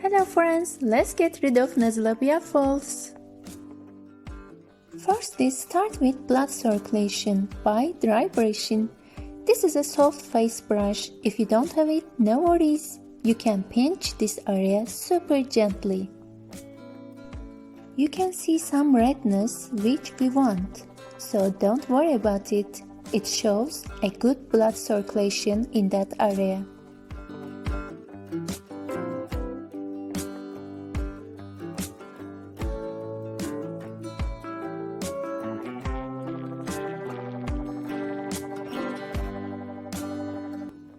Hello friends, let's get rid of nasolabial folds. Firstly, start with blood circulation by dry brushing. This is a soft face brush. If you don't have it, no worries. You can pinch this area super gently. You can see some redness which we want, so don't worry about it. It shows a good blood circulation in that area.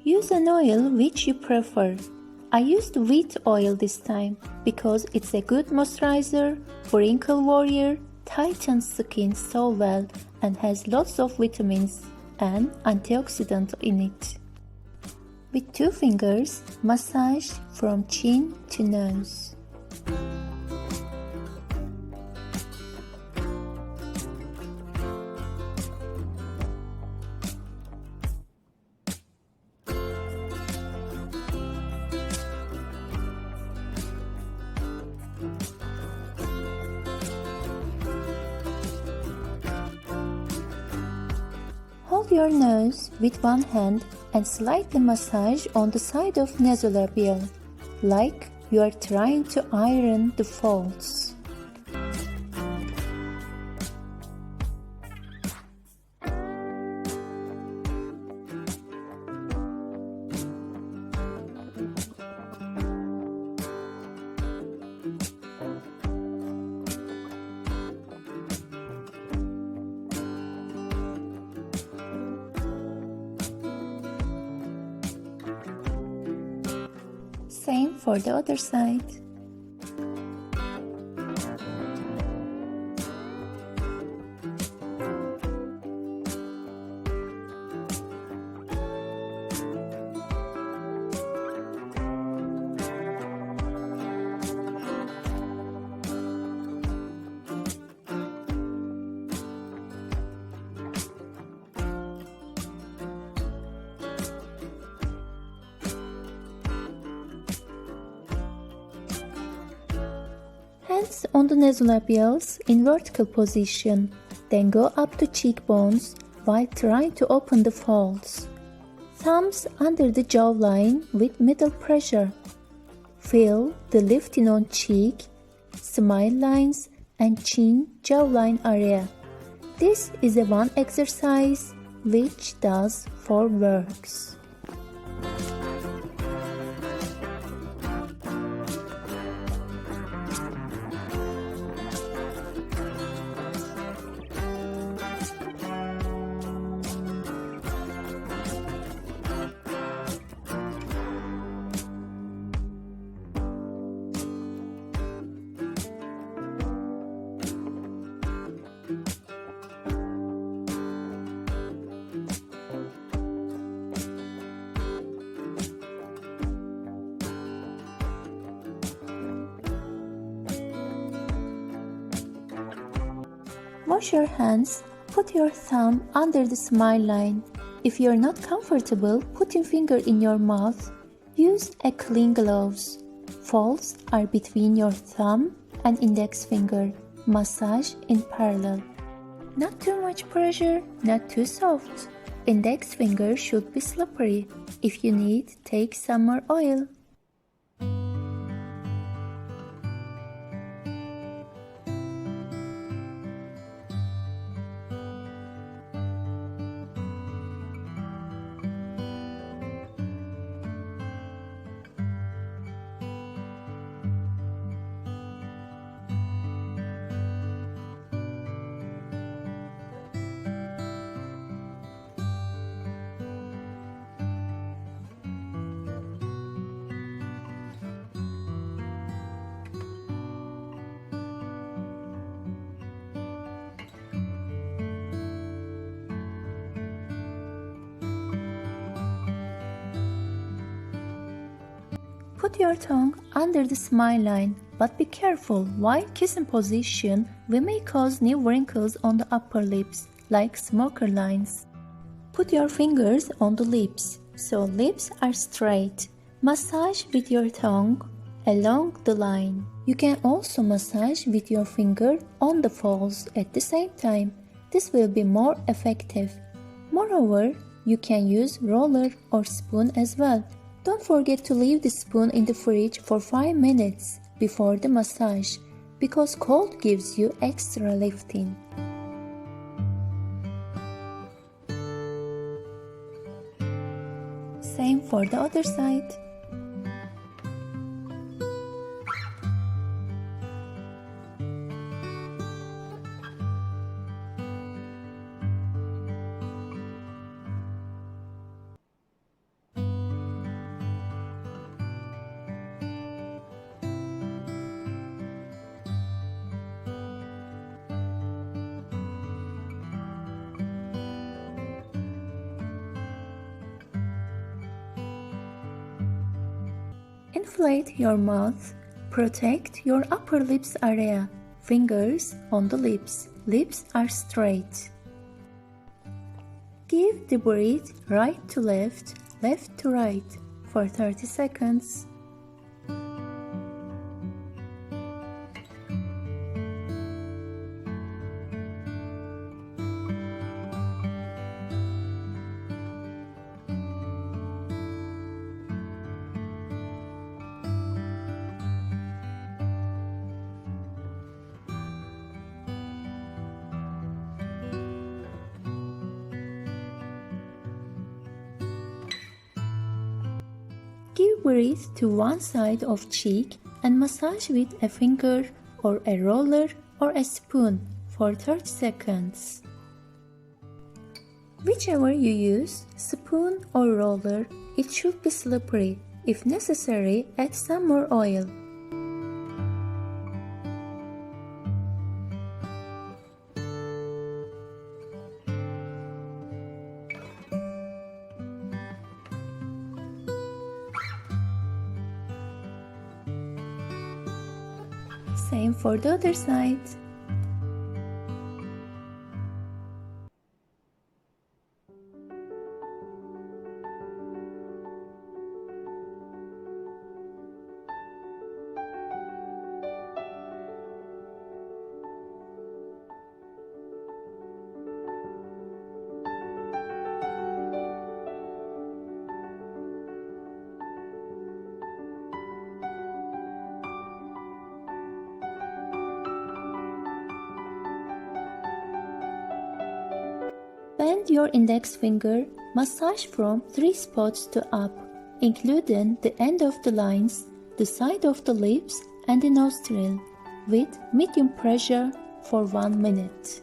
Use an oil which you prefer. I used wheat oil this time because it's a good moisturizer, wrinkle warrior, tightens skin so well and has lots of vitamins and antioxidants in it. With 2 fingers, massage from chin to nose. Hold your nose with one hand and slightly massage on the side of nasolabial, like you are trying to iron the folds. Same for the other side. Hands on the nasolabials in vertical position, then go up to cheekbones while trying to open the folds. Thumbs under the jawline with middle pressure. Feel the lifting on cheek, smile lines and chin jawline area. This is a one exercise which does 4 works. Wash your hands, put your thumb under the smile line. If you're not comfortable putting finger in your mouth, use a clean gloves. Folds are between your thumb and index finger. Massage in parallel. Not too much pressure, not too soft. Index finger should be slippery. If you need, take some more oil. Put your tongue under the smile line, but be careful. While kissing position, we may cause new wrinkles on the upper lips, like smoker lines. Put your fingers on the lips, so lips are straight. Massage with your tongue along the line. You can also massage with your finger on the folds at the same time. This will be more effective. Moreover, you can use roller or spoon as well. Don't forget to leave the spoon in the fridge for 5 minutes before the massage because cold gives you extra lifting. Same for the other side. Inflate your mouth. Protect your upper lips area. Fingers on the lips. Lips are straight. Give the breath right to left, left to right for 30 seconds. Give breath to one side of cheek and massage with a finger or a roller or a spoon for 30 seconds. Whichever you use, spoon or roller, it should be slippery. If necessary, add some more oil. Same for the other side. Bend your index finger, massage from 3 spots to up, including the end of the lines, the side of the lips and the nostril, with medium pressure for 1 minute.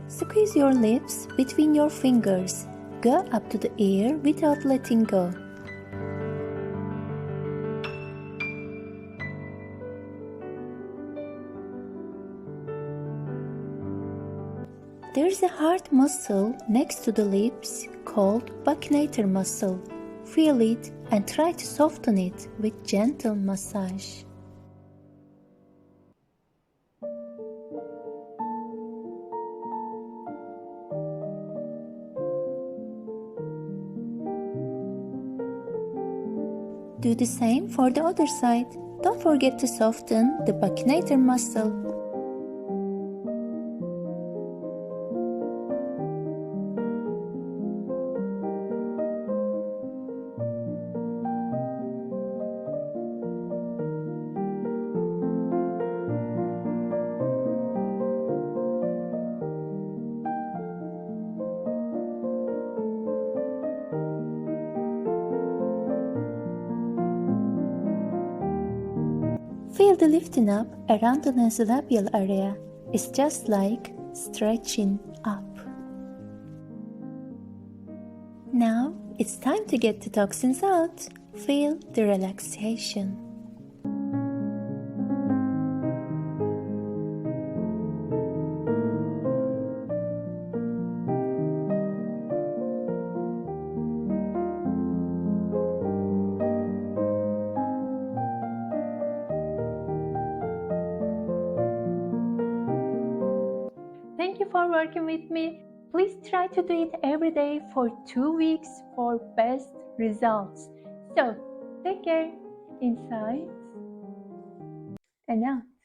Squeeze your lips between your fingers. Go up to the air without letting go. There is a hard muscle next to the lips called bacchanator muscle. Feel it and try to soften it with gentle massage. Do the same for the other side. Don't forget to soften the bacchanator muscle. Feel the lifting up around the nasolabial area. It's just like stretching up. Now it's time to get the toxins out. Feel the relaxation. Thank you for working with me. Please try to do it every day for 2 weeks for best results. So, take care. Inside and out.